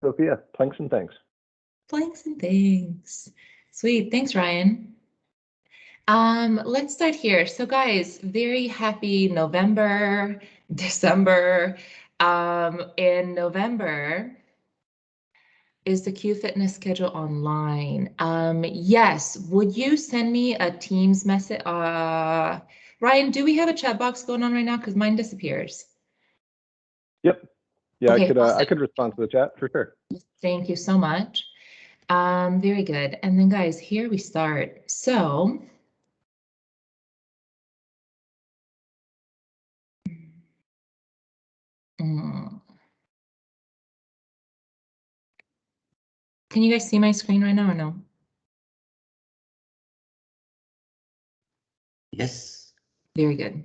Zsofia, planks and things. Planks and things. Sweet. Thanks, Ryan. Let's start here. So guys, very happy November, December. In November, is the Q Fitness schedule online? Yes. Would you send me a Teams message? Ryan, do we have a chat box going on right now? Because mine disappears. Yep. Yeah, Okay, I awesome. could respond to the chat for sure. Thank you so much. Very good. And then guys, here we start. So can you guys see my screen right now or no? Yes. Very good.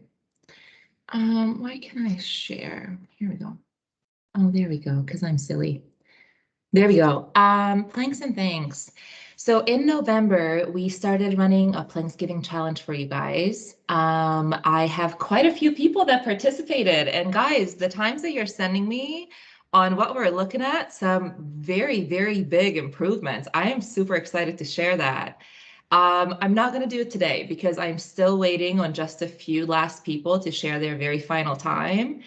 Why can I share? Here we go. Oh, there we go, because I'm silly. There we go. Planks and things. So in November, we started running a Planksgiving challenge for you guys. I have quite a few people that participated. And guys, the times that you're sending me on what we're looking at, some very, very big improvements. I am super excited to share that. I'm not going to do it today because I'm still waiting on just a few last people to share their very final time.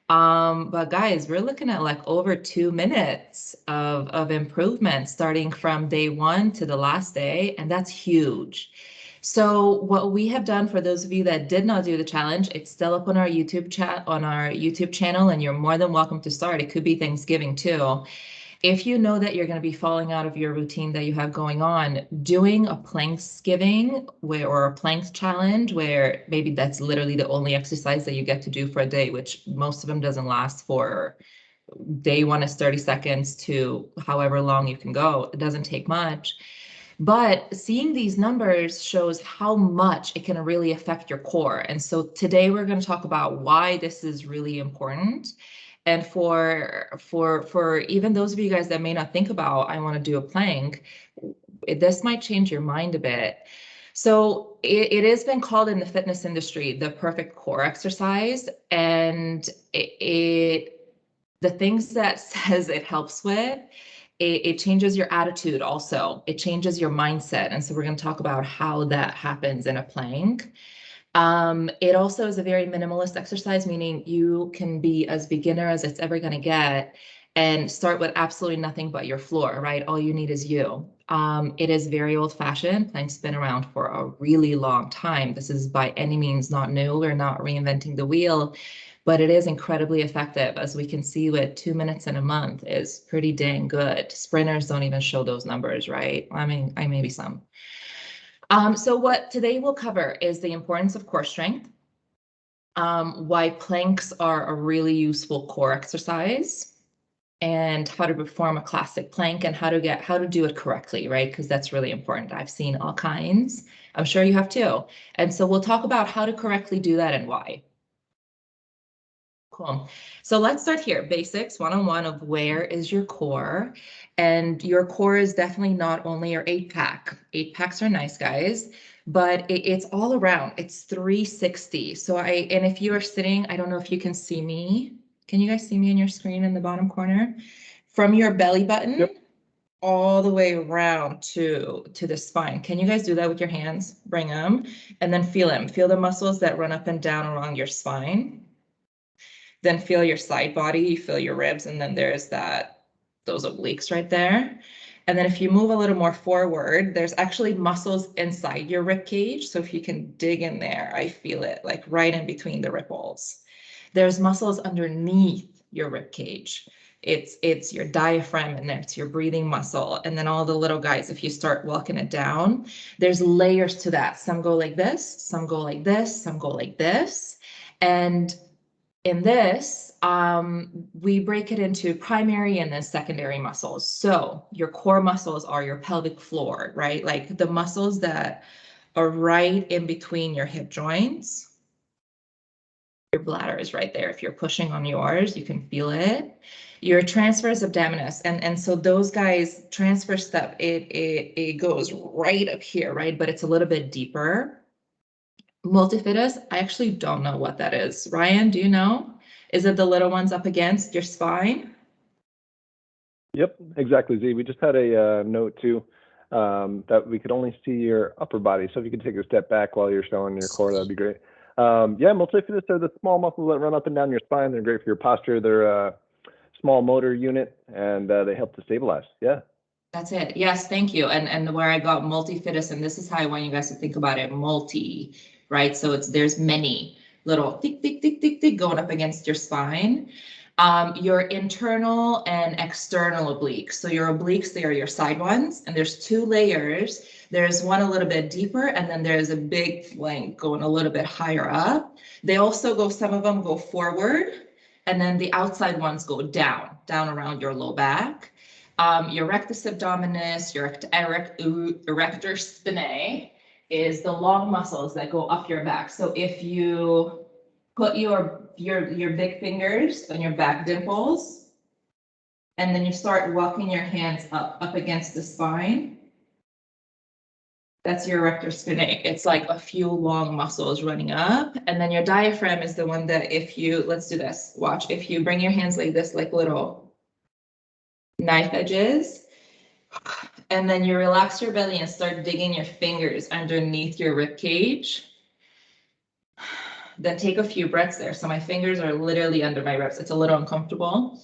But guys, we're looking at like over 2 minutes of improvement starting from day 1 to the last day, and that's huge. So what we have done for those of you that did not do the challenge, it's still up on our YouTube chat on our YouTube channel, and you're more than welcome to start. It could be Thanksgiving too. If you know that you're going to be falling out of your routine that you have going on, doing a Planksgiving or a planks challenge where maybe that's literally the only exercise that you get to do for a day, which most of them doesn't last for day 1 is 30 seconds to however long you can go. It doesn't take much. But seeing these numbers shows how much it can really affect your core. And so today we're going to talk about why this is really important. And for even those of you guys that may not think about, I want to do a plank, this might change your mind a bit. So it has been called in the fitness industry the perfect core exercise, and the things that says it helps with, it changes your attitude also. It changes your mindset, and so we're going to talk about how that happens in a plank. It also is a very minimalist exercise, meaning you can be as beginner as it's ever going to get and start with absolutely nothing but your floor, right? All you need is you. It is very old fashioned. Plank's been around for a really long time. This is by any means not new. We're not reinventing the wheel, but it is incredibly effective. As we can see with 2 minutes in a month is pretty dang good. Sprinters don't even show those numbers, right? I mean, maybe some. So what today we'll cover is the importance of core strength, why planks are a really useful core exercise, and how to perform a classic plank and how to do it correctly, right? Because that's really important. I've seen all kinds. I'm sure you have too. And so we'll talk about how to correctly do that and why. Cool. So let's start here. Basics 101 of where is your core? And your core is definitely not only your 8-pack. 8-packs are nice, guys, but it's all around. It's 360. And if you are sitting, I don't know if you can see me. Can you guys see me on your screen in the bottom corner? From your belly button, yep, all the way around to the spine. Can you guys do that with your hands? Bring them and then feel them. Feel the muscles that run up and down along your spine. Then feel your side body, you feel your ribs, and then there's those obliques right there. And then if you move a little more forward, there's actually muscles inside your rib cage. So if you can dig in there, I feel it like right in between the ripples. There's muscles underneath your rib cage. It's your diaphragm and it's your breathing muscle. And then all the little guys, if you start walking it down, there's layers to that. Some go like this, some go like this, some go like this. And in this, we break it into primary and then secondary muscles. So your core muscles are your pelvic floor, right? Like the muscles that are right in between your hip joints. Your bladder is right there. If you're pushing on yours, you can feel it. Your transverse abdominis, and so those guys, transverse step, it goes right up here, right? But it's a little bit deeper. Multifidus, I actually don't know what that is. Ryan, do you know? Is it the little ones up against your spine? Yep, exactly, Z. We just had a note too that we could only see your upper body. So if you could take a step back while you're showing your core, that'd be great. Yeah, multifidus are the small muscles that run up and down your spine. They're great for your posture. They're a small motor unit, and they help to stabilize. Yeah. That's it. Yes, thank you. And where I got multifidus, and this is how I want you guys to think about it, multi, right? So there's many little tick, tick, tick, tick, tick going up against your spine. Your internal and external obliques. So your obliques, they are your side ones, and there's two layers. There's one a little bit deeper, and then there's a big flank going a little bit higher up. They also go, some of them go forward, and then the outside ones go down around your low back. Your rectus abdominis, your erector spinae is the long muscles that go up your back. So if you put your big fingers on your back dimples, and then you start walking your hands up against the spine, that's your erector spinae. It's like a few long muscles running up. And then your diaphragm is the one that if you, let's do this, watch, if you bring your hands like this, like little knife edges, and then you relax your belly and start digging your fingers underneath your rib cage. Then take a few breaths there. So my fingers are literally under my ribs. It's a little uncomfortable.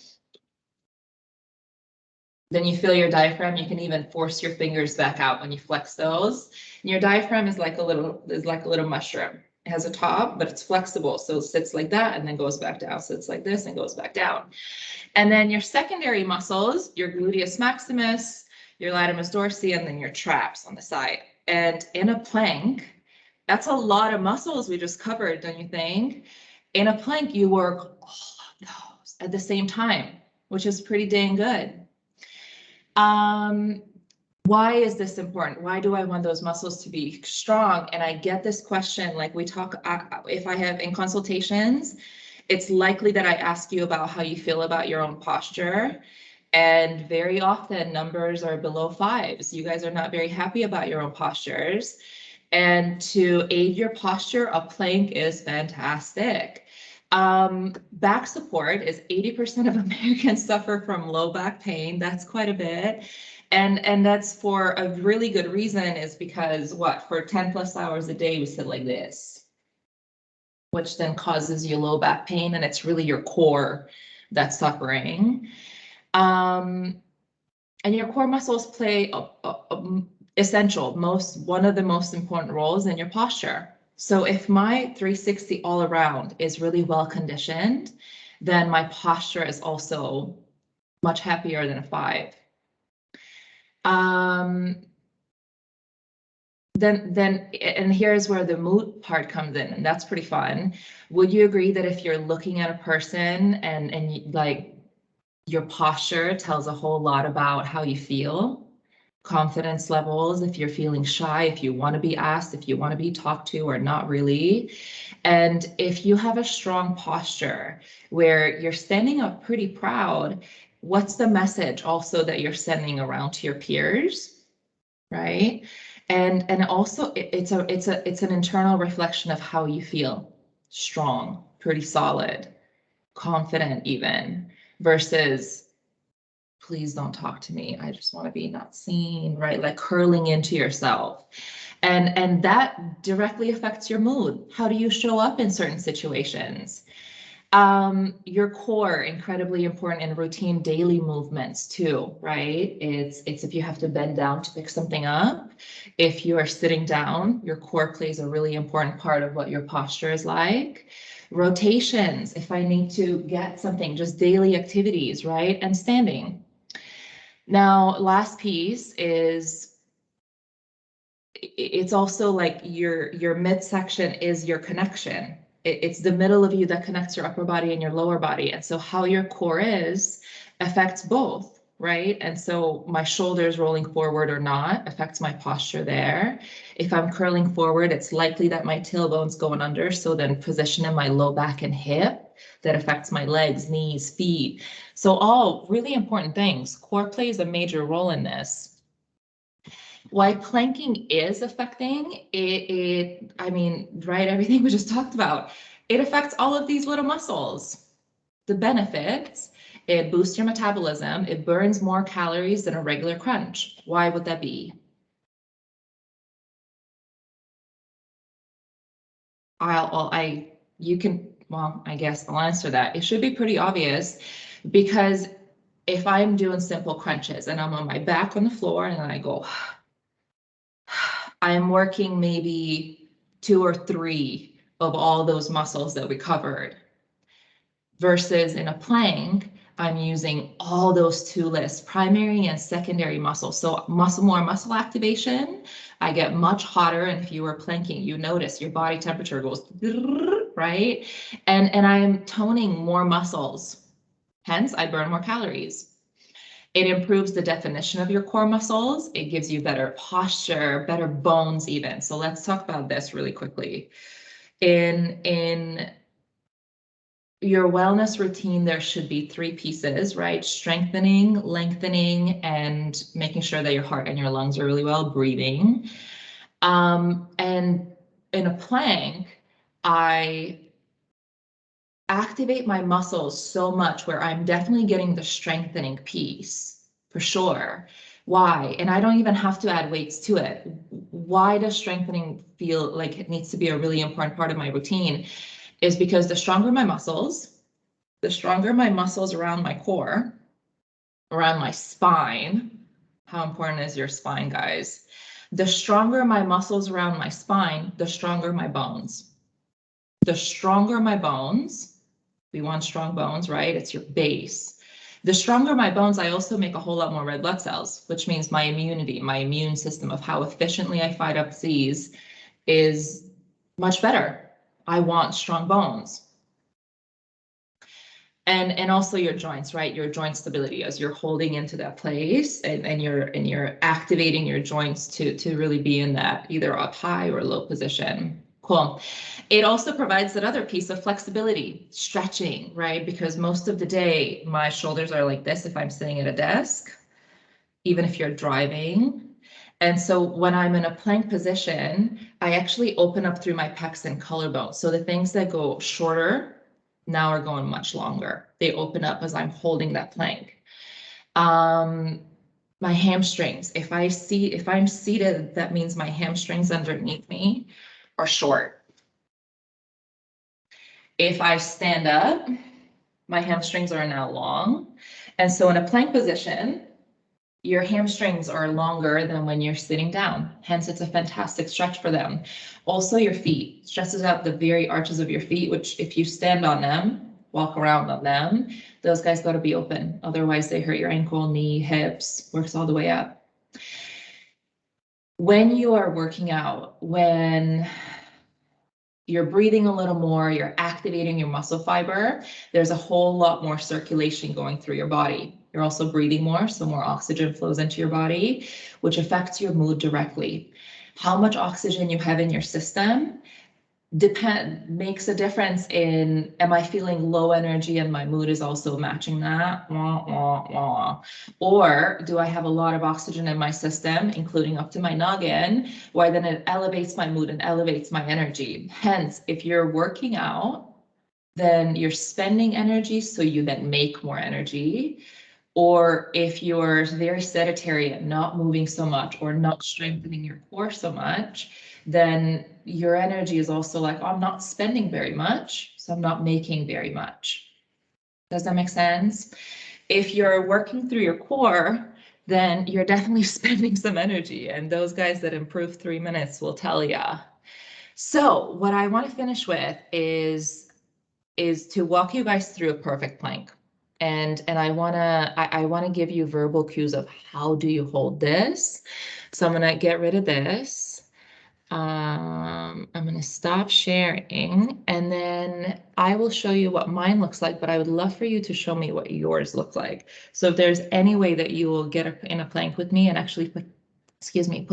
Then you feel your diaphragm. You can even force your fingers back out when you flex those. And your diaphragm is like a little mushroom. It has a top, but it's flexible. So it sits like that and then goes back down. So it's like this and goes back down. And then your secondary muscles, your gluteus maximus, your latimus dorsi, and then your traps on the side. And in a plank, that's a lot of muscles we just covered, don't you think? In a plank, you work all of those at the same time, which is pretty dang good. Why is this important? Why do I want those muscles to be strong? And I get this question, like we talk, if I have in consultations, it's likely that I ask you about how you feel about your own posture. And very often numbers are below 5s. You guys are not very happy about your own postures. And to aid your posture, a plank is fantastic. Back support is 80% of Americans suffer from low back pain. That's quite a bit. And that's for a really good reason, is because for 10+ hours a day, we sit like this, which then causes you low back pain, and it's really your core that's suffering. And your core muscles play one of the most important roles in your posture. So if my 360 all around is really well conditioned, then my posture is also much happier than a 5. And here's where the mood part comes in, and that's pretty fun. Would you agree that if you're looking at a person and like your posture tells a whole lot about how you feel? Confidence levels, if you're feeling shy, if you want to be asked, if you want to be talked to or not really. And if you have a strong posture where you're standing up pretty proud, what's the message also that you're sending around to your peers, right? And also it's an internal reflection of how you feel. Strong, pretty solid, confident even, versus please don't talk to me. I just want to be not seen, right? Like curling into yourself. And that directly affects your mood. How do you show up in certain situations? Your core, incredibly important in routine daily movements too, right? It's if you have to bend down to pick something up. If you are sitting down, your core plays a really important part of what your posture is like. Rotations, if I need to get something, just daily activities, right? And standing. Now, last piece is, it's also like your midsection is your connection. It's the middle of you that connects your upper body and your lower body. And so how your core is affects both, right? And so my shoulders rolling forward or not affects my posture there. If I'm curling forward, it's likely that my tailbone's going under. So then position in my low back and hip, that affects my legs, knees, feet. So all really important things. Core plays a major role in this. Why planking is affecting it, I mean, right, everything we just talked about, it affects all of these little muscles. The benefits It boosts your metabolism. It burns more calories than a regular crunch. Why would that be? I guess I'll answer that. It should be pretty obvious, because if I'm doing simple crunches and I'm on my back on the floor and then I go, I'm working maybe 2 or 3 of all those muscles that we covered. Versus in a plank, I'm using all those 2 lists, primary and secondary muscles. So more muscle activation, I get much hotter and fewer planking. You notice your body temperature goes, right? And I'm toning more muscles. Hence, I burn more calories. It improves the definition of your core muscles. It gives you better posture, better bones even. So let's talk about this really quickly. In your wellness routine, there should be 3 pieces, right? Strengthening, lengthening, and making sure that your heart and your lungs are really well, breathing. And in a plank, I activate my muscles so much where I'm definitely getting the strengthening piece for sure. Why? And I don't even have to add weights to it. Why does strengthening feel like it needs to be a really important part of my routine? Is because the stronger my muscles around my core, around my spine. How important is your spine, guys? The stronger my muscles around my spine, the stronger my bones. The stronger my bones, we want strong bones, right? It's your base. The stronger my bones, I also make a whole lot more red blood cells, which means my immunity, my immune system of how efficiently I fight up disease is much better. I want strong bones. And also your joints, right? Your joint stability as you're holding into that place and you're activating your joints to really be in that either up high or low position. Cool. It also provides that other piece of flexibility, stretching, right? Because most of the day, my shoulders are like this if I'm sitting at a desk, even if you're driving. And so when I'm in a plank position, I actually open up through my pecs and collarbone. So the things that go shorter now are going much longer. They open up as I'm holding that plank. My hamstrings, if I'm seated, that means my hamstrings underneath me are short. If I stand up, my hamstrings are now long. And so in a plank position, your hamstrings are longer than when you're sitting down. Hence, it's a fantastic stretch for them. Also, your feet stretches out the very arches of your feet, which if you stand on them, walk around on them, those guys got to be open. Otherwise, they hurt your ankle, knee, hips, works all the way up. When you are working out, when you're breathing a little more, you're activating your muscle fiber, there's a whole lot more circulation going through your body. You're also breathing more, so more oxygen flows into your body, which affects your mood directly. How much oxygen you have in your system makes a difference in, am I feeling low energy and my mood is also matching that? Wah, wah, wah. Or do I have a lot of oxygen in my system, including up to my noggin, why then it elevates my mood and elevates my energy. Hence, if you're working out, then you're spending energy, so you then make more energy. Or if you're very sedentary and not moving so much or not strengthening your core so much, then your energy is also like, oh, I'm not spending very much, so I'm not making very much. Does that make sense? If you're working through your core, then you're definitely spending some energy, and those guys that improve 3 minutes will tell ya. So what I want to finish with is to walk you guys through a perfect plank. And I wanna give you verbal cues of how do you hold this. So I'm gonna get rid of this. I'm gonna stop sharing, and then I will show you what mine looks like, but I would love for you to show me what yours look like. So if there's any way that you will get in a plank with me and actually put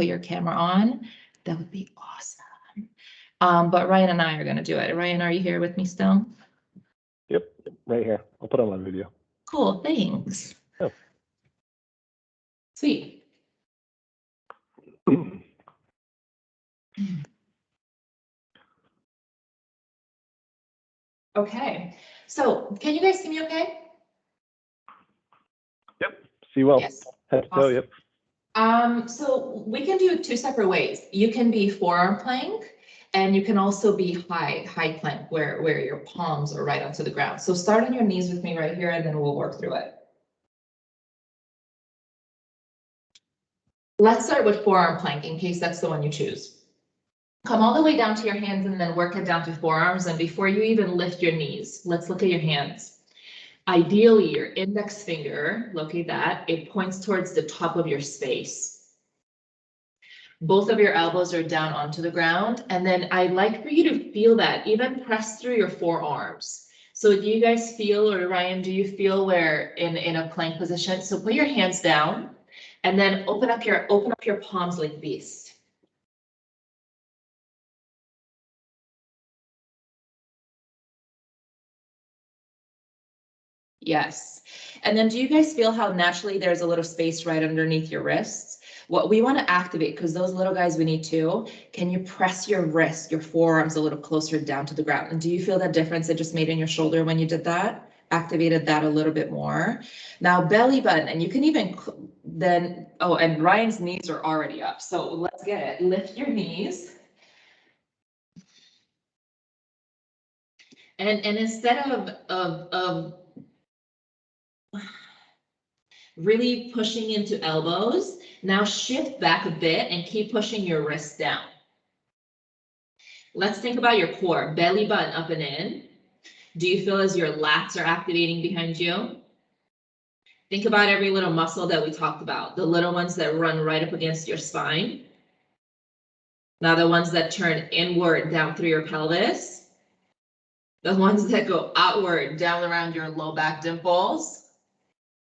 your camera on, that would be awesome. But Ryan and I are gonna do it. Ryan, are you here with me still? Yep, right here. I'll put on my video. Cool, thanks. Oh. Sweet. Okay, so can you guys see me okay? See well. Yes. Head to toe, Awesome. yep. So we can do it two separate ways. You can be forearm plank, and you can also be high plank, where your palms are right onto the ground. So start on your knees with me right here, and then we'll work through it. Let's start with forearm plank in case that's the one you choose. Come all the way down to your hands and then work it down to forearms. And before you even lift your knees, let's look at your hands. Ideally, your index finger, locate that, it points towards the top of your space. Both of your elbows are down onto the ground. And then I'd like for you to feel that, even press through your forearms. So do you guys feel, or Ryan, do you feel where in a plank position? So put your hands down and then open up your palms like this. Yes. And then do you guys feel how naturally there's a little space right underneath your wrists? What we want to activate, because those little guys we need too, can you press your wrist, your forearms a little closer down to the ground? And do you feel that difference it just made in your shoulder when you did that? Activated that a little bit more. Now belly button, and you can even then, oh, and Ryan's knees are already up. So let's get it. Lift your knees. And instead of really pushing into elbows, now shift back a bit and keep pushing your wrists down. Let's think about your core, belly button up and in. Do you feel as your lats are activating behind you? Think about every little muscle that we talked about, the little ones that run right up against your spine. Now the ones that turn inward down through your pelvis. The ones that go outward down around your low back dimples.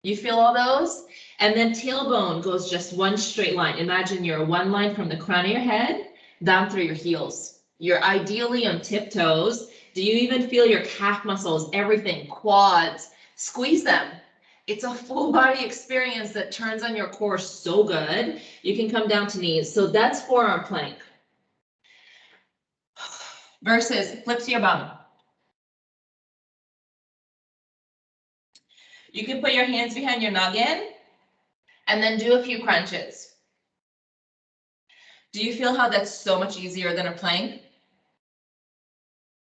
You feel all those? And then tailbone goes just one straight line. Imagine you're one line from the crown of your head down through your heels. You're ideally on tiptoes. Do you even feel your calf muscles, everything, quads? Squeeze them. It's a full body experience that turns on your core so good. You can come down to knees. So that's forearm plank. Versus flip to your bum. You can put your hands behind your noggin and then do a few crunches. Do you feel how that's so much easier than a plank?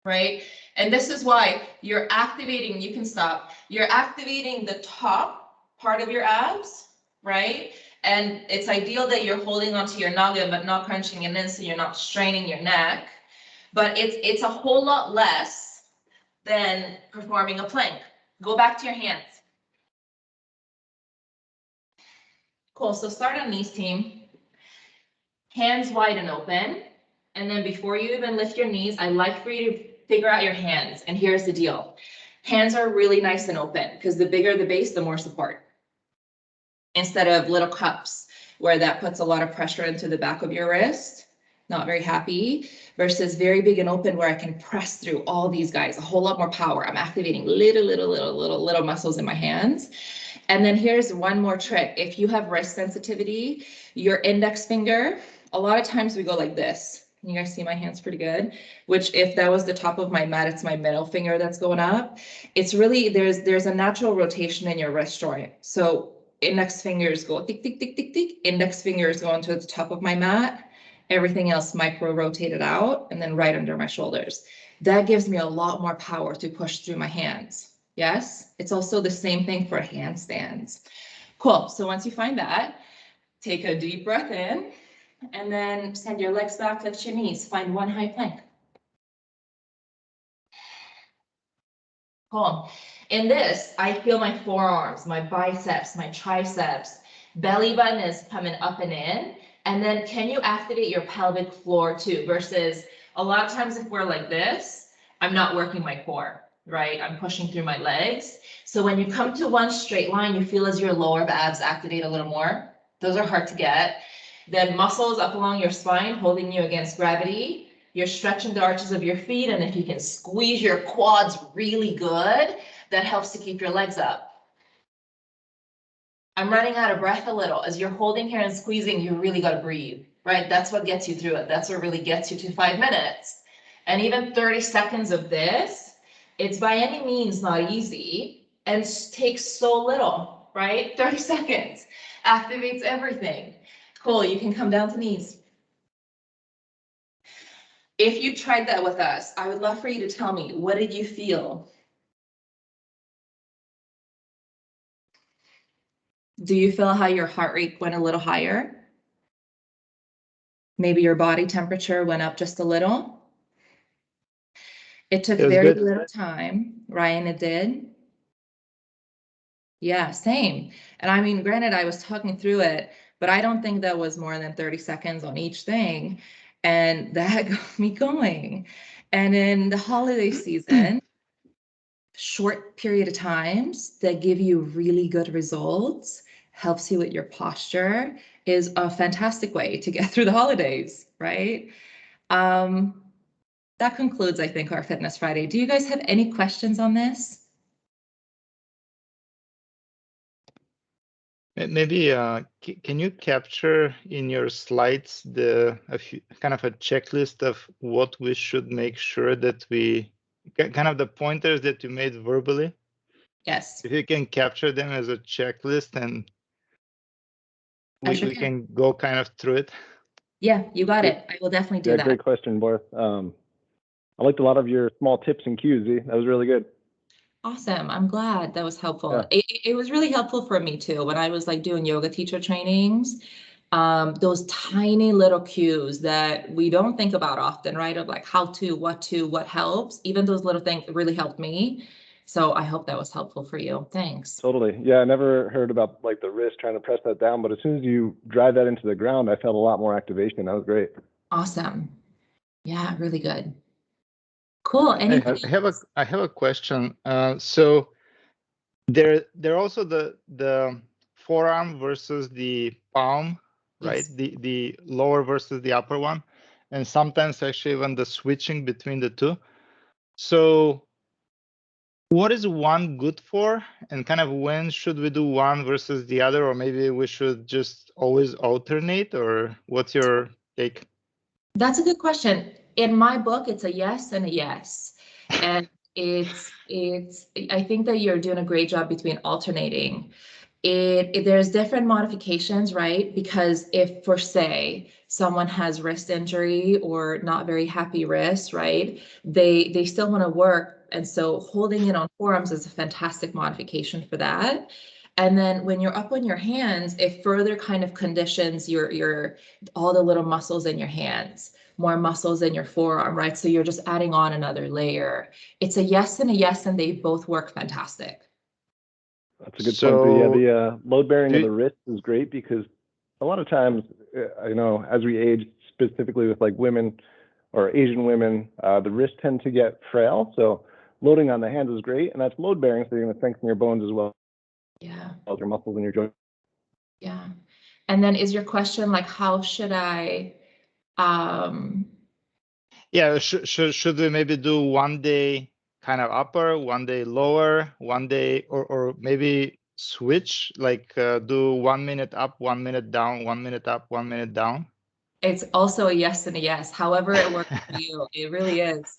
Right? And this is why you're activating, you can stop, you're activating the top part of your abs, right? And it's ideal that you're holding onto your noggin, but not crunching it in so you're not straining your neck. But it's a whole lot less than performing a plank. Go back to your hands. Cool, so start on knees, team. Hands wide and open. And then before you even lift your knees, I'd like for you to figure out your hands. And here's the deal. Hands are really nice and open because the bigger the base, the more support. Instead of little cups where that puts a lot of pressure into the back of your wrist. Not very happy. Versus very big and open where I can press through all these guys, a whole lot more power. I'm activating little muscles in my hands. And then here's one more trick. If you have wrist sensitivity, your index finger, a lot of times we go like this. Can you guys see my hands pretty good? Which if that was the top of my mat, it's my middle finger that's going up. It's really, there's a natural rotation in your wrist joint. So index fingers go tick, tick, tick, tick, tick. Index fingers go into the top of my mat. Everything else micro rotated out and then right under my shoulders. That gives me a lot more power to push through my hands. Yes, it's also the same thing for handstands. Cool, so once you find that, take a deep breath in and then send your legs back, lift your knees, find one high plank. Cool. In this, I feel my forearms, my biceps, my triceps, belly button is coming up and in. And then can you activate your pelvic floor too? Versus a lot of times if we're like this, I'm not working my core, right? I'm pushing through my legs. So when you come to one straight line, you feel as your lower abs activate a little more. Those are hard to get. Then muscles up along your spine, holding you against gravity. You're stretching the arches of your feet. And if you can squeeze your quads really good, that helps to keep your legs up. I'm running out of breath a little. As you're holding here and squeezing, you really got to breathe, right? That's what gets you through it. That's what really gets you to 5 minutes. And even 30 seconds of this, it's by any means not easy and takes so little, right? 30 seconds activates everything. Cool, you can come down to knees. If you tried that with us, I would love for you to tell me, what did you feel? Do you feel how your heart rate went a little higher? Maybe your body temperature went up just a little? It took very little time, Ryan, it did. Yeah, same. And I mean, granted, I was talking through it, but I don't think that was more than 30 seconds on each thing. And that got me going. And in the holiday season, short period of times that give you really good results, helps you with your posture, is a fantastic way to get through the holidays, right? That concludes, I think, our Fitness Friday. Do you guys have any questions on this? Maybe can you capture in your slides kind of a checklist of what we should make sure that we kind of the pointers that you made verbally? Yes. If you can capture them as a checklist, and we can go kind of through it. Yeah, you got it. I will definitely do that. Great question, Boris. I liked a lot of your small tips and cues, Z. That was really good. Awesome. I'm glad that was helpful. Yeah. It was really helpful for me too when I was like doing yoga teacher trainings. Those tiny little cues that we don't think about often, right? Of like how to, what helps. Even those little things really helped me. So I hope that was helpful for you. Thanks. Totally. Yeah, I never heard about like the wrist trying to press that down, but as soon as you drive that into the ground, I felt a lot more activation. That was great. Awesome. Yeah, really good. Cool. I have a question. So they're also the forearm versus the palm, right? Yes. The lower versus the upper one, and sometimes actually even the switching between the two. So what is one good for, and kind of when should we do one versus the other, or maybe we should just always alternate, or what's your take? That's a good question. In my book, it's a yes and a yes. And I think that you're doing a great job between alternating. There's different modifications, right? Because if, for say, someone has wrist injury or not very happy wrist, right? They still want to work. And so holding it on forearms is a fantastic modification for that. And then when you're up on your hands, it further kind of conditions your all the little muscles in your hands, more muscles in your forearm, right? So you're just adding on another layer. It's a yes and a yes, and they both work fantastic. That's a good point. So, yeah, the load bearing of the wrist is great because a lot of times, you know, as we age, specifically with like women or Asian women, the wrists tend to get frail. So loading on the hands is great, and that's load bearing, so you're going to strengthen your bones as well. Yeah. As your muscles in your joints. Yeah. And then is your question like, how should I? Yeah, should we maybe do one day kind of upper, one day lower, one day, or maybe switch, like do 1 minute up, 1 minute down, 1 minute up, 1 minute down? It's also a yes and a yes. However it works for you, it really is.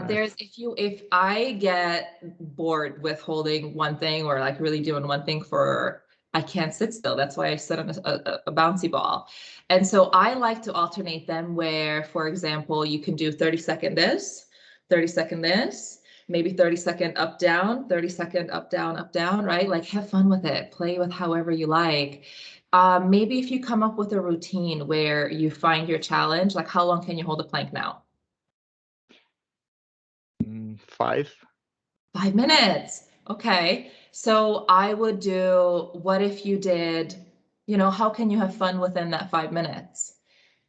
There's if I get bored with holding one thing or like really doing one thing I can't sit still. That's why I sit on a bouncy ball. And so I like to alternate them where, for example, you can do 30-second this, 30-second this, maybe 30-second up, down, 30-second up, down, right? Like have fun with it. Play with however you like. Maybe if you come up with a routine where you find your challenge, like how long can you hold a plank now? 5. 5 minutes. Okay. So I would do, what if you did, you know, how can you have fun within that 5 minutes?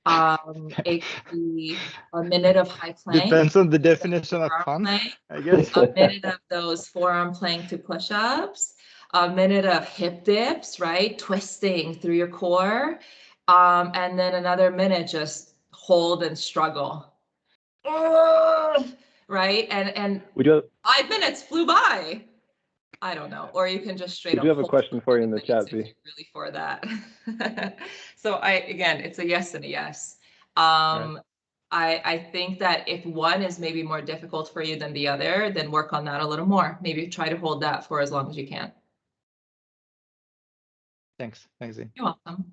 It could be a minute of high plank. Depends on the definition of fun, plank, I guess. a minute of those forearm plank to push-ups, a minute of hip dips, right? Twisting through your core. And then another minute, just hold and struggle. Right? And we do 5 minutes flew by. I don't know. Or you can just straight up. We do have a question for you in the chat, Z. Really for that. So again, it's a yes and a yes. Right. I think that if one is maybe more difficult for you than the other, then work on that a little more. Maybe try to hold that for as long as you can. Thanks, Z. You're welcome.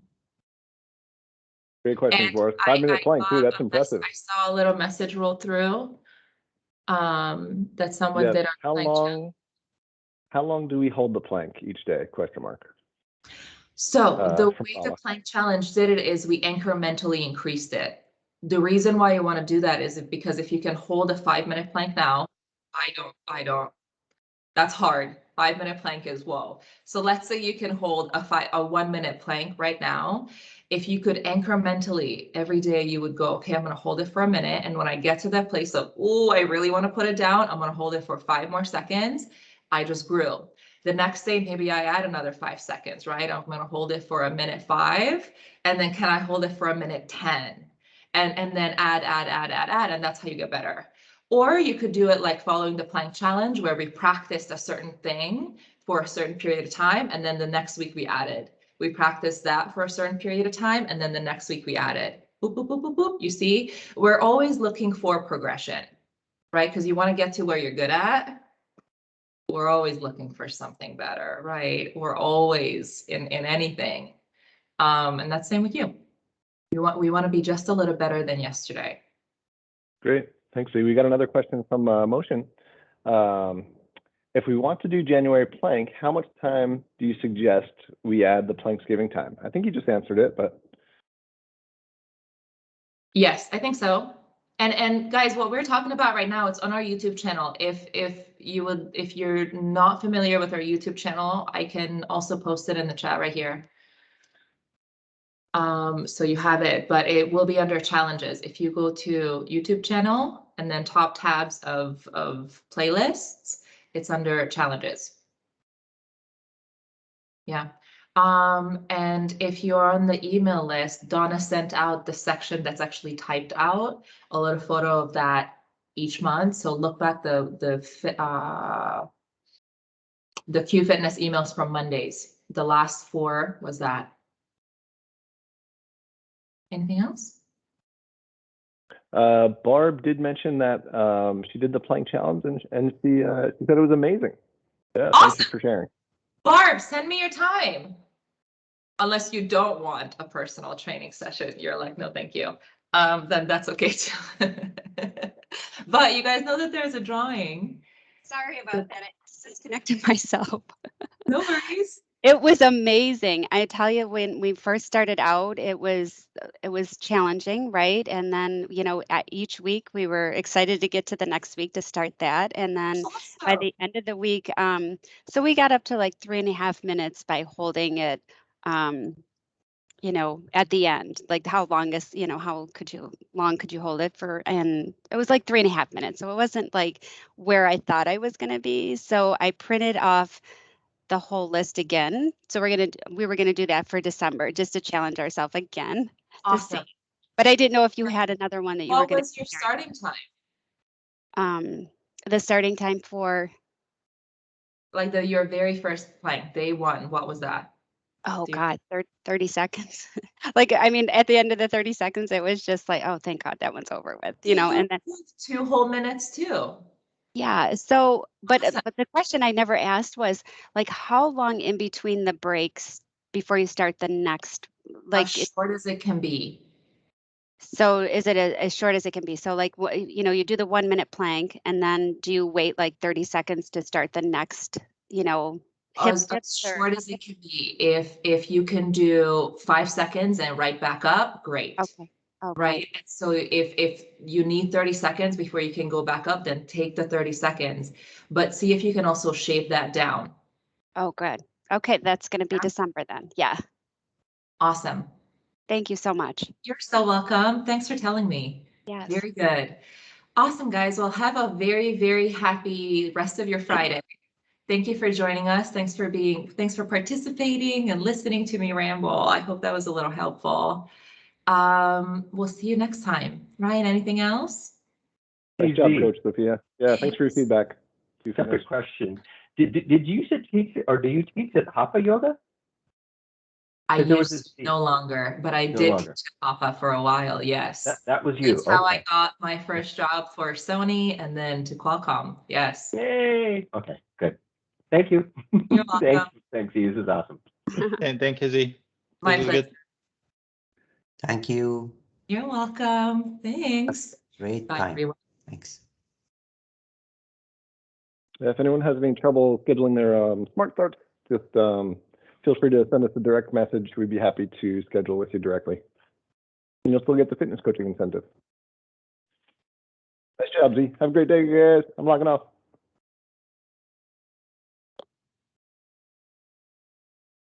Great questions, And Boris. 5-minute plank too. That's impressive. I saw a little message roll through that someone Yes. did our How plank challenge. long do we hold the plank each day? Question mark. So the from way Paula. the plank challenge did it is we incrementally increased it. The reason why you want to do that is because if you can hold a 5-minute plank now, I don't. That's hard. 5-minute plank is whoa. So let's say you can hold a 1-minute plank right now. If you could incrementally every day, you would go, okay, I'm going to hold it for a minute. And when I get to that place of, oh, I really want to put it down, I'm going to hold it for 5 more seconds. I just grew. The next day, maybe I add another 5 seconds, right? I'm going to hold it for a minute 5. And then can I hold it for a minute 10? And then add. And that's how you get better. Or you could do it like following the plank challenge where we practiced a certain thing for a certain period of time. And then the next week we added. We practiced that for a certain period of time. And then the next week we added. Boop, boop, boop, boop, boop. You see, we're always looking for progression, right? Because you want to get to where you're good at. We're always looking for something better, right? We're always in anything. And that's same with you. We want to be just a little better than yesterday. Great. Thanks, Lee. We got another question from Motion. If we want to do January plank, how much time do you suggest we add the Planksgiving time? I think you just answered it, but. Yes, I think so. And guys, what we're talking about right now, it's on our YouTube channel. If you're not familiar with our YouTube channel, I can also post it in the chat right here. So you have it, but it will be under challenges. If you go to YouTube channel and then top tabs of playlists, it's under challenges. Yeah. And if you're on the email list, Donna sent out the section that's actually typed out, a little photo of that each month. So look back the Q Fitness emails from Mondays. The last 4 was that. Anything else? Barb did mention that she did the plank challenge and she said it was amazing. Yeah, awesome. Thank you for sharing. Barb, send me your time. Unless you don't want a personal training session, you're like, no, thank you. Then that's okay too. But you guys know that there's a drawing. Sorry about that. I disconnected myself. No worries. It was amazing. I tell you, when we first started out, it was challenging, right? And then, you know, at each week we were excited to get to the next week to start that. And then by the end of the week, so we got up to like 3.5 minutes by holding it, you know, at the end, like how long could you hold it for? And it was like 3.5 minutes. So it wasn't like where I thought I was going to be. So I printed off the whole list again. So we were gonna do that for December, just to challenge ourselves again. Awesome. To see. But I didn't know if you had another one that you were gonna. What was your starting time? The starting time for. Like your very first plank, day 1. What was that? Oh God, 30 seconds. Like, I mean, at the end of the 30 seconds, it was just like, oh, thank God that one's over with, you know. And then 2 whole minutes too. Yeah. So, but Awesome. the question I never asked was like, how long in between the breaks before you start the next? Like, as short as it can be. So is it as short as it can be? So like, you know, you do the 1-minute plank and then do you wait like 30 seconds to start the next, you know, hip As dips short as it can be. If you can do 5 seconds and right back up, great. Okay. Right. So if you need 30 seconds before you can go back up, then take the 30 seconds, but see if you can also shave that down. Oh, good. Okay. That's going to be December then. Yeah. Awesome. Thank you so much. You're so welcome. Thanks for telling me. Yes. Very good. Awesome, guys. Well, have a very, very happy rest of your Friday. Thank you for joining us. Thanks for participating and listening to me ramble. I hope that was a little helpful. We'll see you next time. Ryan, anything else? Nice job, Coach Zsofia. Yeah, thanks for your feedback. Separate question. Did you used to teach, or do you teach at Hatha Yoga? I used no longer, but I did teach Hatha for a while. Yes. That was you. That's how I got my first job for Sony and then to Qualcomm. Yes. Yay. Okay, good. Thank you. You're welcome. Thanks. This is awesome. And thank you, Z. My This was pleasure. good. Thank you. You're welcome. Thanks. Great Bye, time. everyone. Thanks. If anyone has any trouble scheduling their smart starts, just feel free to send us a direct message. We'd be happy to schedule with you directly. And you'll still get the fitness coaching incentive. Nice job, Z. Have a great day, guys. I'm logging off.